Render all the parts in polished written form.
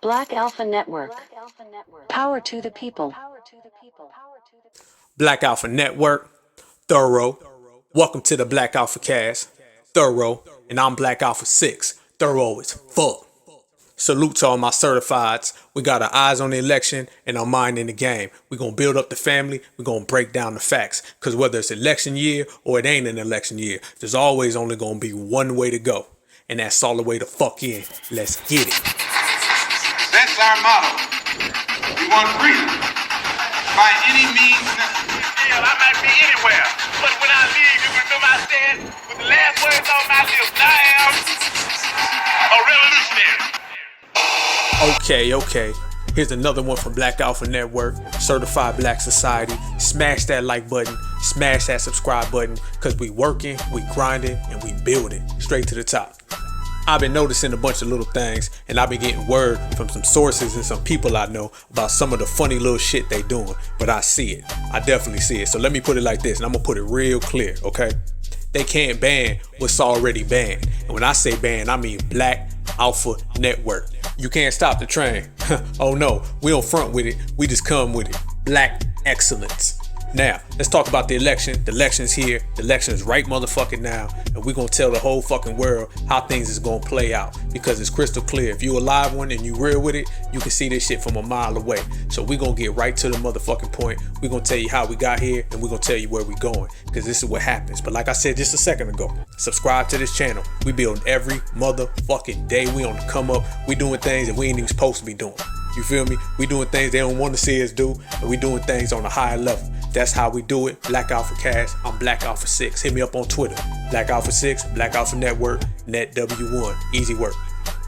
Black Alpha Network. Power to the people. Black Alpha Network, thorough. Welcome to the Black AlphaCast, thorough. And I'm Black Alpha 6, thorough as fuck. Salute to all my certifieds. We got our eyes on the election and our mind in the game. We're going to build up the family. We're going to break down the facts. Because whether it's election year or it ain't an election year, there's always only going to be one way to go. And that's all the way to fuck in. Let's get it. That's our motto. We want freedom by any means necessary. Hell, I might be anywhere, but when I leave, you remember I said with the last words on my lips, I am a revolutionary. Okay. Here's another one from Black Alpha Network, Certified Black Society. Smash that like button, smash that subscribe button, because we working, we grinding, and we building straight to the top. I've been noticing a bunch of little things, and I've been getting word from some sources and some people I know about some of the funny little shit they doing, but I see it. I definitely see it. So let me put it like this, and I'm gonna put it real clear, okay? They can't ban what's already banned. And when I say ban, I mean Black Alpha Network. You can't stop the train. Oh no, we don't front with it. We just come with it. Black excellence. Now, let's talk about the election. The election's here. The election's right motherfucking now. And we're going to tell the whole fucking world how things is going to play out. Because it's crystal clear. If you a live one and you real with it, you can see this shit from a mile away. So we're going to get right to the motherfucking point. We're going to tell you how we got here. And we're going to tell you where we going. Because this is what happens. But like I said just a second ago, subscribe to this channel. We build every motherfucking day. We on the come up. We doing things that we ain't even supposed to be doing. You feel me? We doing things they don't want to see us do. And we doing things on a higher level. That's how we do it. Black Alpha Cast. I'm Black Alpha 6. Hit me up on Twitter. Black Alpha 6, Black Alpha Network, NetW1. Easy work.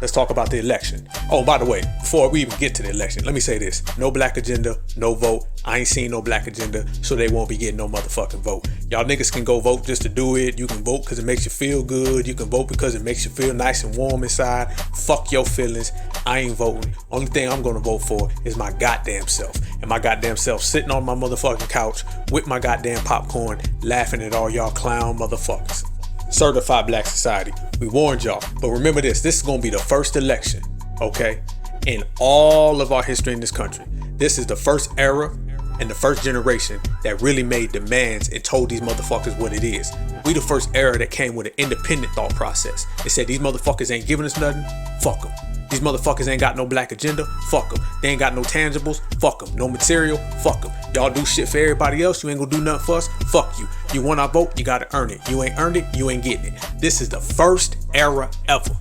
Let's talk about the election. Oh, by the way, before we even get to the election, let me say this. No black agenda, no vote. I ain't seen no black agenda, so they won't be getting no motherfucking vote. Y'all niggas can go vote just to do it. You can vote because it makes you feel good. You can vote because it makes you feel nice and warm inside. Fuck your feelings. I ain't voting. Only thing I'm gonna vote for is my goddamn self. And my goddamn self sitting on my motherfucking couch with my goddamn popcorn, laughing at all y'all clown motherfuckers. Certified Black Society. We warned y'all, but remember this is gonna be the first election, okay, in all of our history in this country. This is the first era and the first generation that really made demands and told these motherfuckers what it is. We the first era that came with an independent thought process. They said these motherfuckers ain't giving us nothing, fuck them. These motherfuckers ain't got no black agenda, fuck them. They ain't got no tangibles, fuck them. No material, fuck them. Y'all do shit for everybody else, you ain't gonna do nothing for us, fuck you. You want our vote, you gotta earn it. You ain't earned it, you ain't getting it. This is the first era ever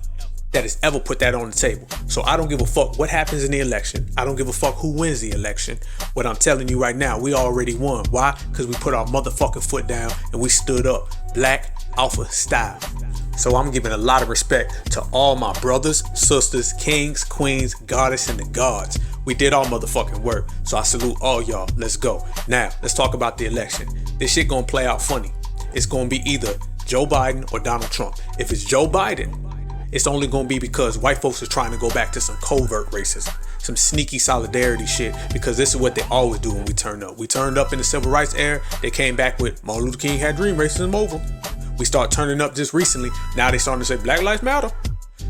that has ever put that on the table. So I don't give a fuck what happens in the election. I don't give a fuck who wins the election. What I'm telling you right now, we already won. Why? Because we put our motherfucking foot down and we stood up. Black Alpha style. So I'm giving a lot of respect to all my brothers, sisters, kings, queens, goddess, and the gods. We did our motherfucking work. So I salute all y'all. Let's go. Now, let's talk about the election. This shit gonna play out funny. It's gonna be either Joe Biden or Donald Trump. If it's Joe Biden, it's only gonna be because white folks are trying to go back to some covert racism, some sneaky solidarity shit, because this is what they always do when we turn up. We turned up in the civil rights era. They came back with Martin Luther King had dream, racism over. We start turning up just recently. Now they starting to say Black Lives Matter.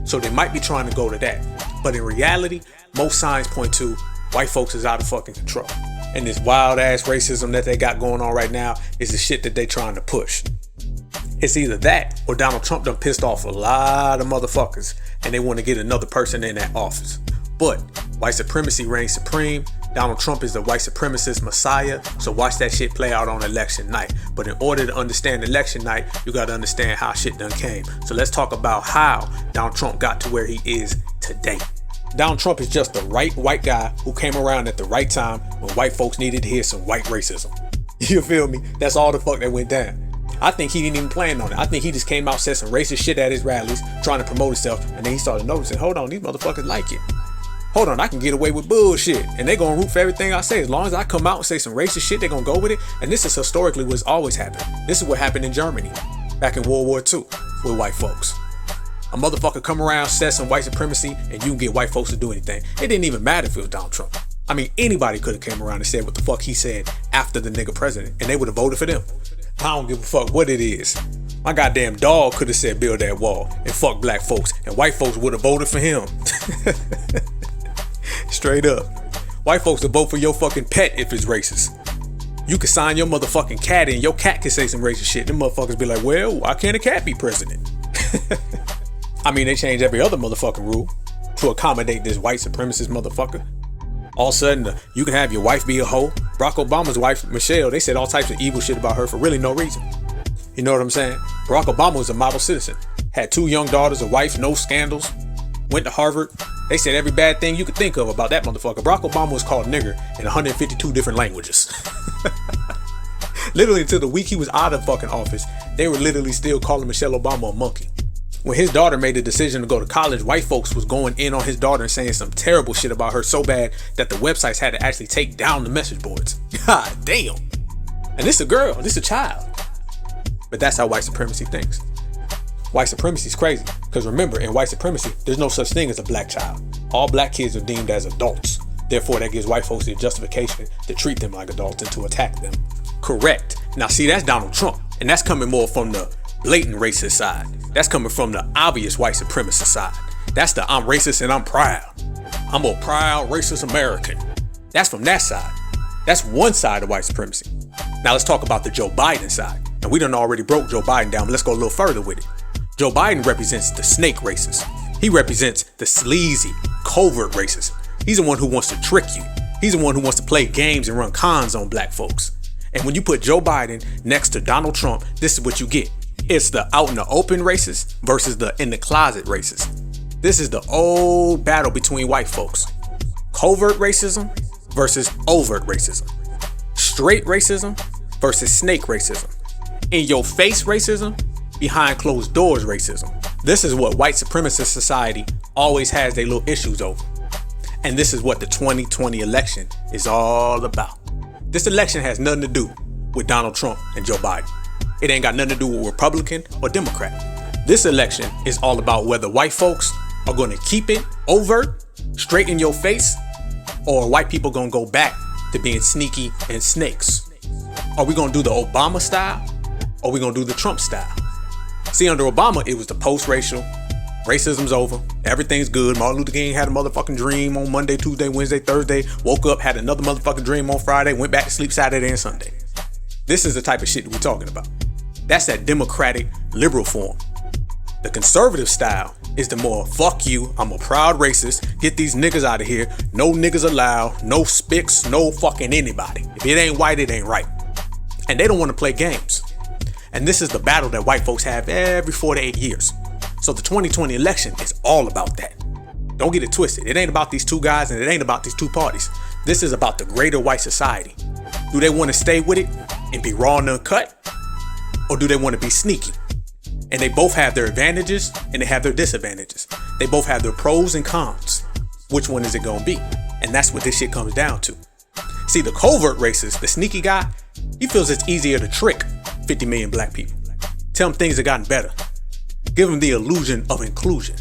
So they might be trying to go to that. But in reality, most signs point to white folks is out of fucking control. And this wild ass racism that they got going on right now is the shit that they trying to push. It's either that or Donald Trump done pissed off a lot of motherfuckers and they want to get another person in that office. But white supremacy reigns supreme. Donald Trump is the white supremacist messiah. So watch that shit play out on election night. But in order to understand election night, you got to understand how shit done came. So let's talk about how Donald Trump got to where he is today. Donald Trump is just the right white guy who came around at the right time when white folks needed to hear some white racism. You feel me? That's all the fuck that went down. I think he didn't even plan on it. I think he just came out, said some racist shit at his rallies, trying to promote himself, and then he started noticing, hold on, these motherfuckers like it. Hold on, I can get away with bullshit, and they gonna root for everything I say. As long as I come out and say some racist shit, they gonna go with it. And this is historically what's always happened. This is what happened in Germany back in World War II with white folks. A motherfucker come around, says some white supremacy, and you can get white folks to do anything. It didn't even matter if it was Donald Trump. I mean, anybody could have came around and said what the fuck he said after the nigga president, and they would have voted for them. I don't give a fuck what it is. My goddamn dog could have said build that wall and fuck black folks, and white folks would have voted for him. Straight up. White folks will vote for your fucking pet if it's racist. You can sign your motherfucking cat in, your cat can say some racist shit. Them motherfuckers be like, well, why can't a cat be president? I mean, they change every other motherfucking rule to accommodate this white supremacist motherfucker. All of a sudden, you can have your wife be a hoe. Barack Obama's wife, Michelle, they said all types of evil shit about her for really no reason. You know what I'm saying? Barack Obama was a model citizen. Had 2 young daughters, a wife, no scandals. Went to Harvard. They said every bad thing you could think of about that motherfucker. Barack Obama was called nigger in 152 different languages. Literally until the week he was out of fucking office, they were literally still calling Michelle Obama a monkey. When his daughter made the decision to go to college, white folks was going in on his daughter and saying some terrible shit about her so bad that the websites had to actually take down the message boards. God damn. And this a girl, this a child. But that's how white supremacy thinks. White supremacy is crazy. Because remember, in white supremacy, there's no such thing as a black child. All black kids are deemed as adults. Therefore, that gives white folks the justification to treat them like adults and to attack them. Correct. Now see, that's Donald Trump. And that's coming more from the blatant racist side. That's coming from the obvious white supremacist side. That's the I'm racist and I'm proud. I'm a proud racist American. That's from that side. That's one side of white supremacy. Now let's talk about the Joe Biden side. And we done already broke Joe Biden down, but let's go a little further with it. Joe Biden represents the snake racist. He represents the sleazy, covert racist. He's the one who wants to trick you. He's the one who wants to play games and run cons on black folks. And when you put Joe Biden next to Donald Trump, this is what you get. It's the out in the open racist versus the in the closet racist. This is the old battle between white folks. Covert racism versus overt racism. Straight racism versus snake racism. In your face racism, behind closed doors racism. This is what white supremacist society always has their little issues over. And this is what the 2020 election is all about. This election has nothing to do with Donald Trump and Joe Biden. It ain't got nothing to do with Republican or Democrat. This election is all about whether white folks are going to keep it overt, straight in your face, or white people going to go back to being sneaky and snakes. Are we going to do the Obama style, or are we going to do the Trump style? See, under Obama, it was the post-racial. Racism's over. Everything's good. Martin Luther King had a motherfucking dream on Monday, Tuesday, Wednesday, Thursday. Woke up, had another motherfucking dream on Friday. Went back to sleep Saturday and Sunday. This is the type of shit that we're talking about. That's that democratic liberal form. The conservative style is the more fuck you, I'm a proud racist, get these niggas out of here, no niggas allowed, no spics, no fucking anybody. If it ain't white, it ain't right. And they don't want to play games. And this is the battle that white folks have every 4 to 8 years. So the 2020 election is all about that. Don't get it twisted. It ain't about these two guys and it ain't about these two parties. This is about the greater white society. Do they want to stay with it and be raw and uncut? Or do they want to be sneaky? And they both have their advantages and they have their disadvantages. They both have their pros and cons. Which one is it going to be? And that's what this shit comes down to. See, the covert racist, the sneaky guy, he feels it's easier to trick 50 million black people. Tell them things have gotten better. Give them the illusion of inclusion.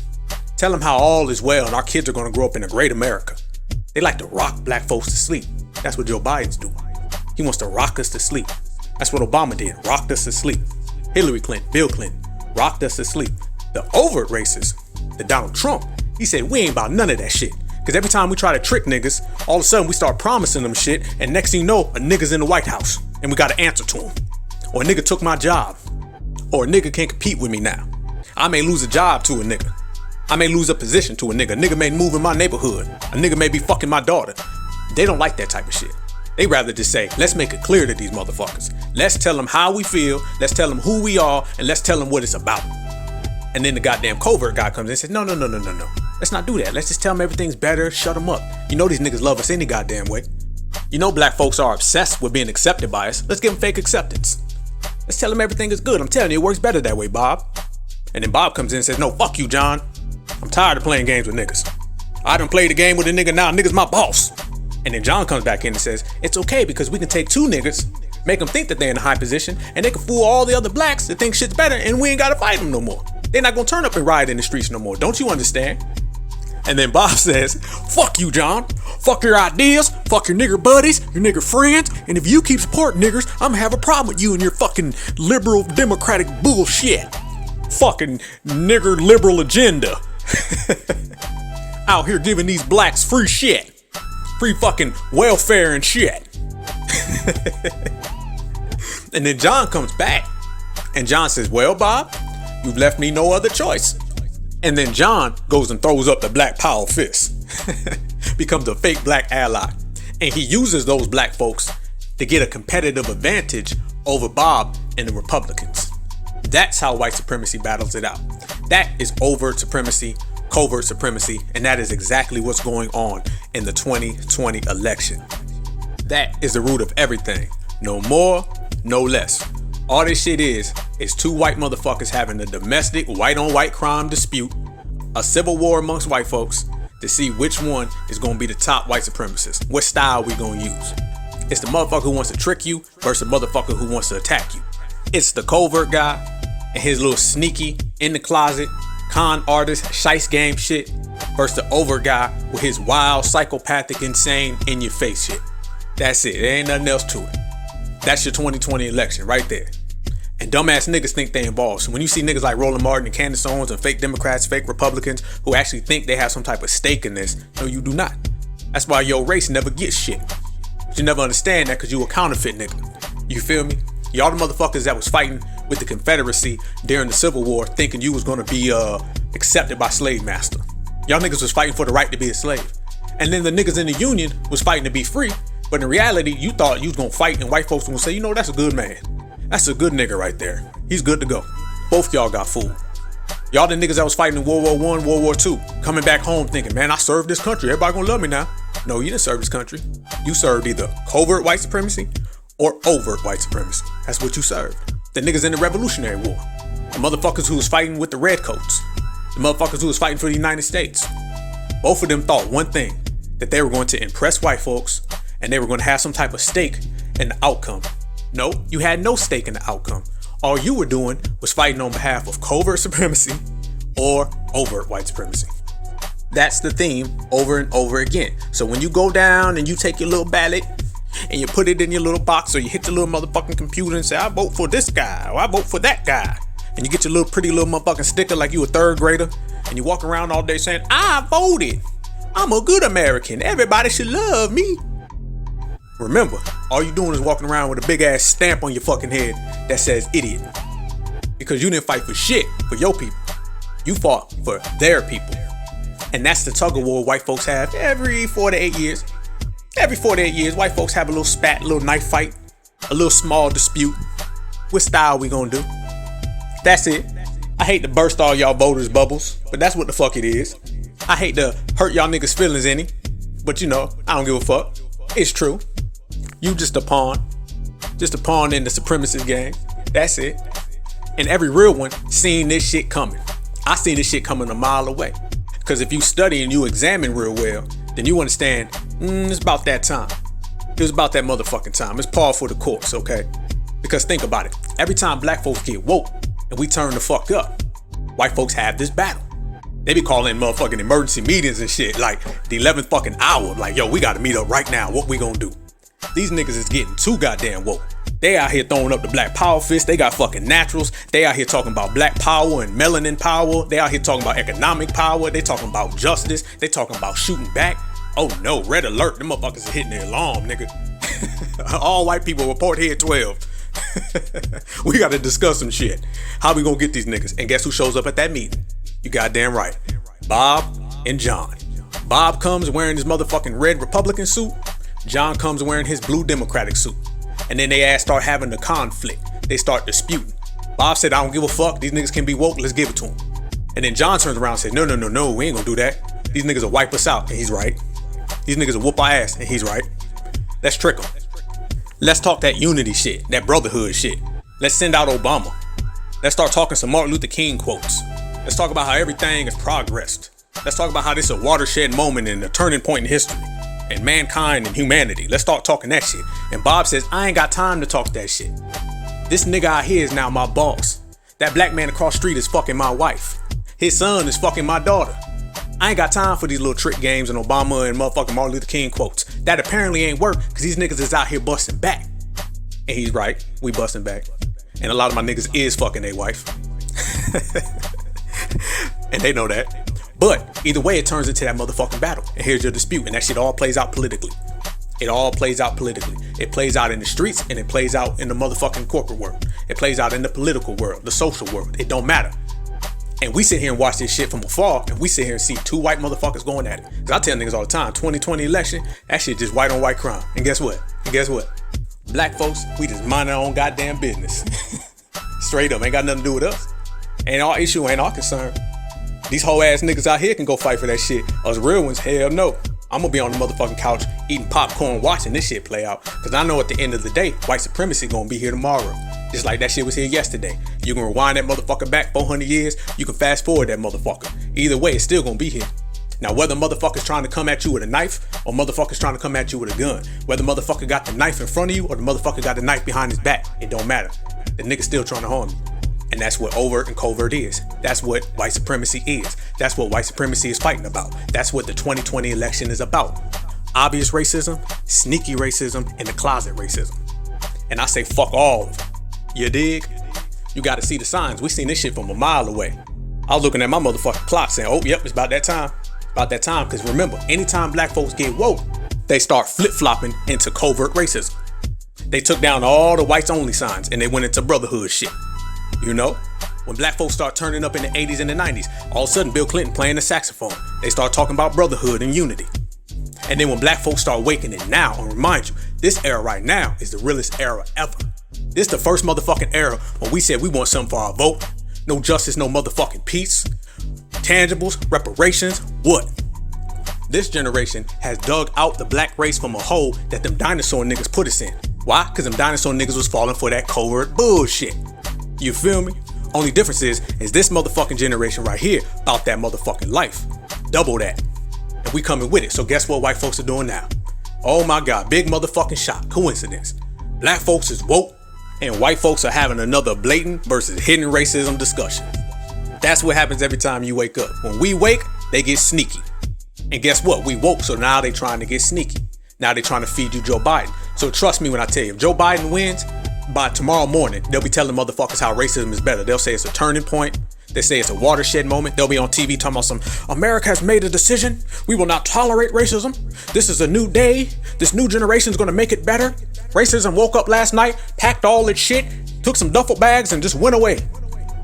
Tell them how all is well and our kids are going to grow up in a great America. They like to rock black folks to sleep. That's what Joe Biden's doing. He wants to rock us to sleep. That's what Obama did, rocked us to sleep. Hillary Clinton, Bill Clinton, rocked us to sleep. The overt racist, the Donald Trump, he said we ain't about none of that shit. Because every time we try to trick niggas, all of a sudden we start promising them shit, and next thing you know, a nigga's in the White House, and we got to answer to him. Or a nigga took my job. Or a nigga can't compete with me now. I may lose a job to a nigga. I may lose a position to a nigga. A nigga may move in my neighborhood. A nigga may be fucking my daughter. They don't like that type of shit. They rather just say, let's make it clear to these motherfuckers. Let's tell them how we feel. Let's tell them who we are. And let's tell them what it's about. And then the goddamn covert guy comes in and says, no. Let's not do that. Let's just tell them everything's better. Shut them up. You know these niggas love us any goddamn way. You know black folks are obsessed with being accepted by us. Let's give them fake acceptance. Let's tell them everything is good. I'm telling you, it works better that way, Bob. And then Bob comes in and says, no, fuck you, John. I'm tired of playing games with niggas. I done played the game with a nigga, now nigga's my boss. And then John comes back in and says, it's okay because we can take two niggas, make them think that they're in a high position, and they can fool all the other blacks that think shit's better, and we ain't gotta fight them no more. They're not gonna turn up and riot in the streets no more. Don't you understand? And then Bob says, fuck you, John. Fuck your ideas, fuck your nigger buddies, your nigger friends, and if you keep supporting niggers, I'm gonna have a problem with you and your fucking liberal democratic bullshit. Fucking nigger liberal agenda. Out here giving these blacks free shit. free fucking welfare and shit. And then John comes back and John says, well, Bob, you've left me no other choice. And then John goes and throws up the black power fist, becomes a fake black ally. And he uses those black folks to get a competitive advantage over Bob and the Republicans. That's how white supremacy battles it out. That is overt supremacy, covert supremacy, and that is exactly what's going on in the 2020 election. That is the root of everything. No more, no less. All this shit is two white motherfuckers having a domestic white-on-white crime dispute, a civil war amongst white folks, to see which one is going to be the top white supremacist. What style we going to use? It's the motherfucker who wants to trick you versus the motherfucker who wants to attack you. It's the covert guy and his little sneaky, in the closet, con artist, shice game shit versus the overt guy with his wild, psychopathic, insane, in-your-face shit. That's it. There ain't nothing else to it. That's your 2020 election right there. And dumbass niggas think they involved. So when you see niggas like Roland Martin and Candace Owens and fake Democrats, fake Republicans who actually think they have some type of stake in this, no, you do not. That's why your race never gets shit. But you never understand that because you a counterfeit nigga. You feel me? Y'all the motherfuckers that was fighting with the Confederacy during the Civil War thinking you was gonna be accepted by slave master. Y'all niggas was fighting for the right to be a slave. And then the niggas in the Union was fighting to be free. But in reality, you thought you was gonna fight and white folks were gonna say, you know, that's a good man. That's a good nigga right there. He's good to go. Both y'all got fooled. Y'all the niggas that was fighting in World War I, World War II, coming back home thinking, man, I served this country. Everybody gonna love me now. No, you didn't serve this country. You served either covert white supremacy or overt white supremacy. That's what you served. The niggas in the Revolutionary War. The motherfuckers who was fighting with the redcoats. The motherfuckers who was fighting for the United States. Both of them thought one thing, that they were going to impress white folks and they were going to have some type of stake in the outcome. No, you had no stake in the outcome. All you were doing was fighting on behalf of covert supremacy or overt white supremacy. That's the theme over and over again. So when you go down and you take your little ballot and you put it in your little box or you hit your little motherfucking computer and say, I vote for this guy or I vote for that guy. And you get your little pretty little motherfucking sticker like you a third grader and you walk around all day saying, I voted. I'm a good American. Everybody should love me. Remember, all you doing is walking around with a big ass stamp on your fucking head that says idiot. Because you didn't fight for shit for your people. You fought for their people. And that's the tug of war white folks have every 4 to 8 years. Every 4 to 8 years, white folks have a little spat, a little knife fight, a little small dispute. What style we gonna do? That's it. I hate to burst all y'all voters' bubbles, but that's what the fuck it is. I hate to hurt y'all niggas' feelings any, but you know, I don't give a fuck. It's true. You just a pawn in the supremacist game. That's it. And every real one seen this shit coming. I seen this shit coming a mile away. Because if you study and you examine real well, then you understand, it's about that time. It was about that motherfucking time. It's par for the course, okay? Because think about it. Every time black folks get woke and we turn the fuck up, white folks have this battle. They be calling motherfucking emergency meetings and shit like the 11th fucking hour. Like, yo, we gotta meet up right now. What we gonna do? These niggas is getting too goddamn woke. They out here throwing up the black power fist. They got fucking naturals. They out here talking about black power and melanin power. They out here talking about economic power. They talking about justice. They talking about shooting back. Oh no, red alert. Them motherfuckers are hitting the alarm, nigga. All white people report here at 12. We gotta discuss some shit. How we gonna get these niggas? And guess who shows up at that meeting? You goddamn right. Bob and John. Bob comes wearing his motherfucking red Republican suit. John comes wearing his blue Democratic suit. And then they start having the conflict. They start disputing. Bob said, I don't give a fuck. These niggas can be woke. Let's give it to them. And then John turns around and says, no, we ain't gonna do that. These niggas will wipe us out. And he's right. These niggas will whoop our ass. And he's right. Let's trick them. Let's talk that unity shit. That brotherhood shit. Let's send out Obama. Let's start talking some Martin Luther King quotes. Let's talk about how everything has progressed. Let's talk about how this is a watershed moment and a turning point in history. And mankind and humanity. Let's start talking that shit. And Bob says, I ain't got time to talk that shit. This nigga out here is now my boss. That black man across the street is fucking my wife. His son is fucking my daughter. I ain't got time for these little trick games and Obama and motherfucking Martin Luther King quotes. That apparently ain't work because these niggas is out here busting back. And he's right. We busting back. And a lot of my niggas is fucking their wife. And they know that. But either way, it turns into that motherfucking battle. And here's your dispute. And that shit all plays out politically. It all plays out politically. It plays out in the streets and it plays out in the motherfucking corporate world. It plays out in the political world, the social world. It don't matter. And we sit here and watch this shit from afar, and we sit here and see two white motherfuckers going at it. Cause I tell niggas all the time, 2020 election, that shit just white on white crime. And guess what? Black folks, we just mind our own goddamn business. Straight up, ain't got nothing to do with us. Ain't our issue, ain't our concern. These whole ass niggas out here can go fight for that shit. Us real ones, hell no. I'm gonna be on the motherfucking couch eating popcorn watching this shit play out. Cause I know at the end of the day, white supremacy gonna be here tomorrow. Just like that shit was here yesterday. You can rewind that motherfucker back 400 years, you can fast forward that motherfucker. Either way, it's still gonna be here. Now whether motherfucker's trying to come at you with a knife or motherfucker's trying to come at you with a gun, whether motherfucker got the knife in front of you or the motherfucker got the knife behind his back, it don't matter. The nigga's still trying to harm you. And that's what overt and covert is. That's what white supremacy is. That's what white supremacy is fighting about. That's what the 2020 election is about. Obvious racism, sneaky racism, and the closet racism. And I say fuck all of them. You dig? You gotta see the signs. We seen this shit from a mile away. I was looking at my motherfucking clock saying, oh, yep, it's about that time. About that time, because remember, anytime black folks get woke, they start flip-flopping into covert racism. They took down all the whites only signs and they went into brotherhood shit. You know? When black folks start turning up in the 80s and the 90s, all of a sudden Bill Clinton playing the saxophone. They start talking about brotherhood and unity. And then when black folks start awakening now, and remind you, this era right now is the realest era ever. This the first motherfucking era when we said we want something for our vote. No justice, no motherfucking peace. Tangibles, reparations, what? This generation has dug out the black race from a hole that them dinosaur niggas put us in. Why? Because them dinosaur niggas was falling for that covert bullshit. You feel me? Only difference is this motherfucking generation right here about that motherfucking life. Double that. And we coming with it. So guess what white folks are doing now? Oh my God, big motherfucking shock. Coincidence. Black folks is woke and white folks are having another blatant versus hidden racism discussion. That's what happens every time you wake up. When we wake, they get sneaky. And guess what? We woke, so now they trying to get sneaky. Now they trying to feed you Joe Biden. So trust me when I tell you, if Joe Biden wins, by tomorrow morning, they'll be telling motherfuckers how racism is better. They'll say it's a turning point. They say it's a watershed moment. They'll be on TV talking about some, America has made a decision. We will not tolerate racism. This is a new day. This new generation is going to make it better. Racism woke up last night, packed all its shit, took some duffel bags and just went away.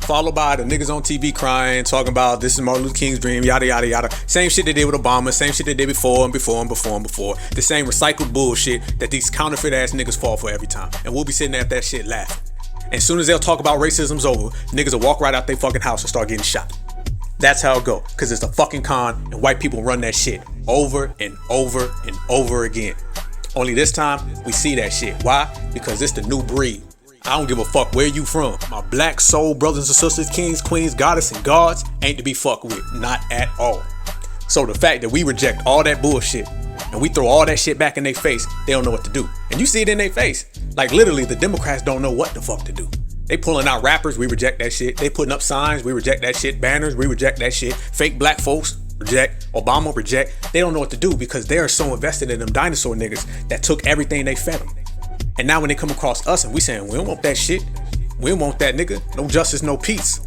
Followed by the niggas on TV crying, talking about this is Martin Luther King's dream, yada, yada, yada. Same shit they did with Obama, same shit they did before and before and before and before. The same recycled bullshit that these counterfeit ass niggas fall for every time. And we'll be sitting there at that shit laughing. And as soon as they'll talk about racism's over, niggas will walk right out their fucking house and start getting shot. That's how it go, because it's a fucking con and white people run that shit over and over and over again. Only this time, we see that shit. Why? Because it's the new breed. I don't give a fuck where you from. My black soul brothers and sisters, kings, queens, goddess, and gods ain't to be fucked with. Not at all. So the fact that we reject all that bullshit and we throw all that shit back in their face, they don't know what to do. And you see it in their face. Like literally, the Democrats don't know what the fuck to do. They pulling out rappers, we reject that shit. They putting up signs, we reject that shit. Banners, we reject that shit. Fake black folks, reject. Obama, reject. They don't know what to do because they are so invested in them dinosaur niggas that took everything they fed them. And now when they come across us and we saying, we don't want that shit. We don't want that nigga. No justice, no peace.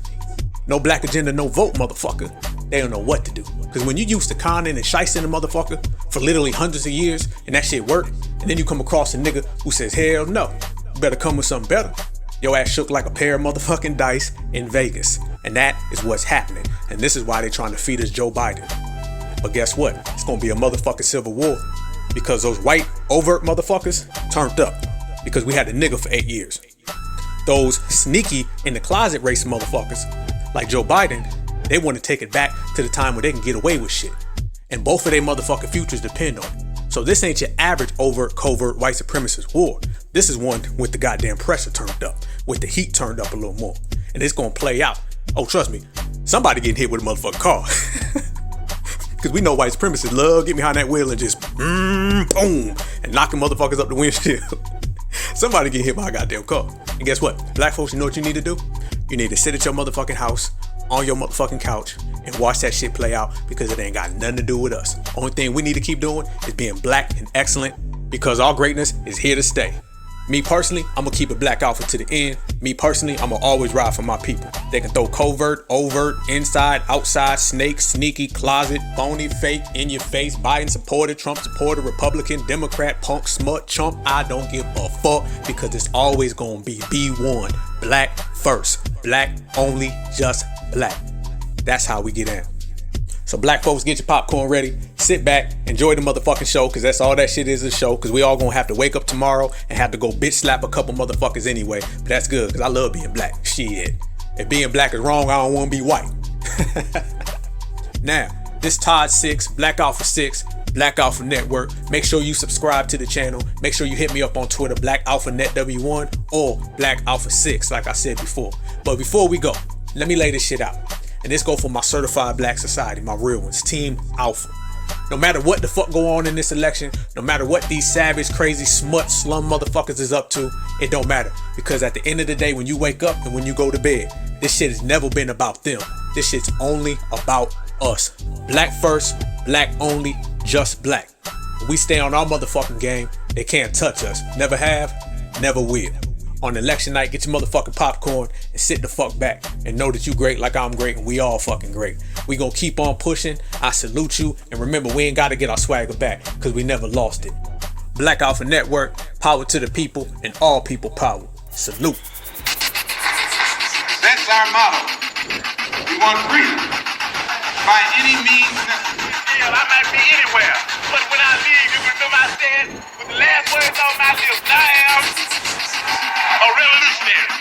No black agenda, no vote, motherfucker. They don't know what to do. Because when you used to conning and shicing a motherfucker for literally hundreds of years and that shit worked, and then you come across a nigga who says, hell no, you better come with something better. Your ass shook like a pair of motherfucking dice in Vegas. And that is what's happening. And this is why they're trying to feed us Joe Biden. But guess what? It's gonna be a motherfucking civil war. Because those white overt motherfuckers turned up. Because we had a nigga for 8 years. Those sneaky in the closet race motherfuckers, like Joe Biden, they want to take it back to the time where they can get away with shit. And both of their motherfucking futures depend on it. So this ain't your average overt, covert, white supremacist war. This is one with the goddamn pressure turned up, with the heat turned up a little more. And it's gonna play out. Oh, trust me, somebody getting hit with a motherfucking car. Because we know white supremacists love getting behind that wheel and just boom, and knocking motherfuckers up the windshield. Somebody get hit by a goddamn car. And guess what? Black folks, you know what you need to do? You need to sit at your motherfucking house, on your motherfucking couch, and watch that shit play out because it ain't got nothing to do with us. Only thing we need to keep doing is being black and excellent because our greatness is here to stay. Me personally, I'm gonna keep it Black Alpha to the end. Me personally, I'm gonna always ride for my people. They can throw covert, overt, inside, outside, snake, sneaky, closet, phony, fake, in your face, Biden supporter, Trump supporter, Republican, Democrat, punk, smut, chump. I don't give a fuck because it's always gonna be B1. Black first. Black only, just black. That's how we get down. So black folks, get your popcorn ready, sit back, enjoy the motherfucking show, because that's all that shit is, a show, because we all gonna have to wake up tomorrow and have to go bitch slap a couple motherfuckers anyway. But that's good, because I love being black. Shit. If being black is wrong, I don't want to be white. Now, this Todd 6, Black Alpha 6, Black Alpha Network. Make sure you subscribe to the channel. Make sure you hit me up on Twitter, Black Alpha Net W1 or Black Alpha 6, like I said before. But before we go, let me lay this shit out. And this go for my certified black society, my real ones, Team Alpha. No matter what the fuck go on in this election, no matter what these savage, crazy, smut, slum motherfuckers is up to, it don't matter. Because at the end of the day, when you wake up and when you go to bed, this shit has never been about them. This shit's only about us. Black first, black only, just black. When we stay on our motherfucking game, they can't touch us. Never have, never will. On election night, get your motherfucking popcorn and sit the fuck back and know that you great like I'm great and we all fucking great. We gonna keep on pushing. I salute you. And remember, we ain't gotta get our swagger back because we never lost it. Black Alpha Network, power to the people and all people power. Salute. That's our motto. We want freedom by any means necessary. Hell, I might be anywhere, but when I leave, you remember I said with the last words on my lips, I am a revolutionary.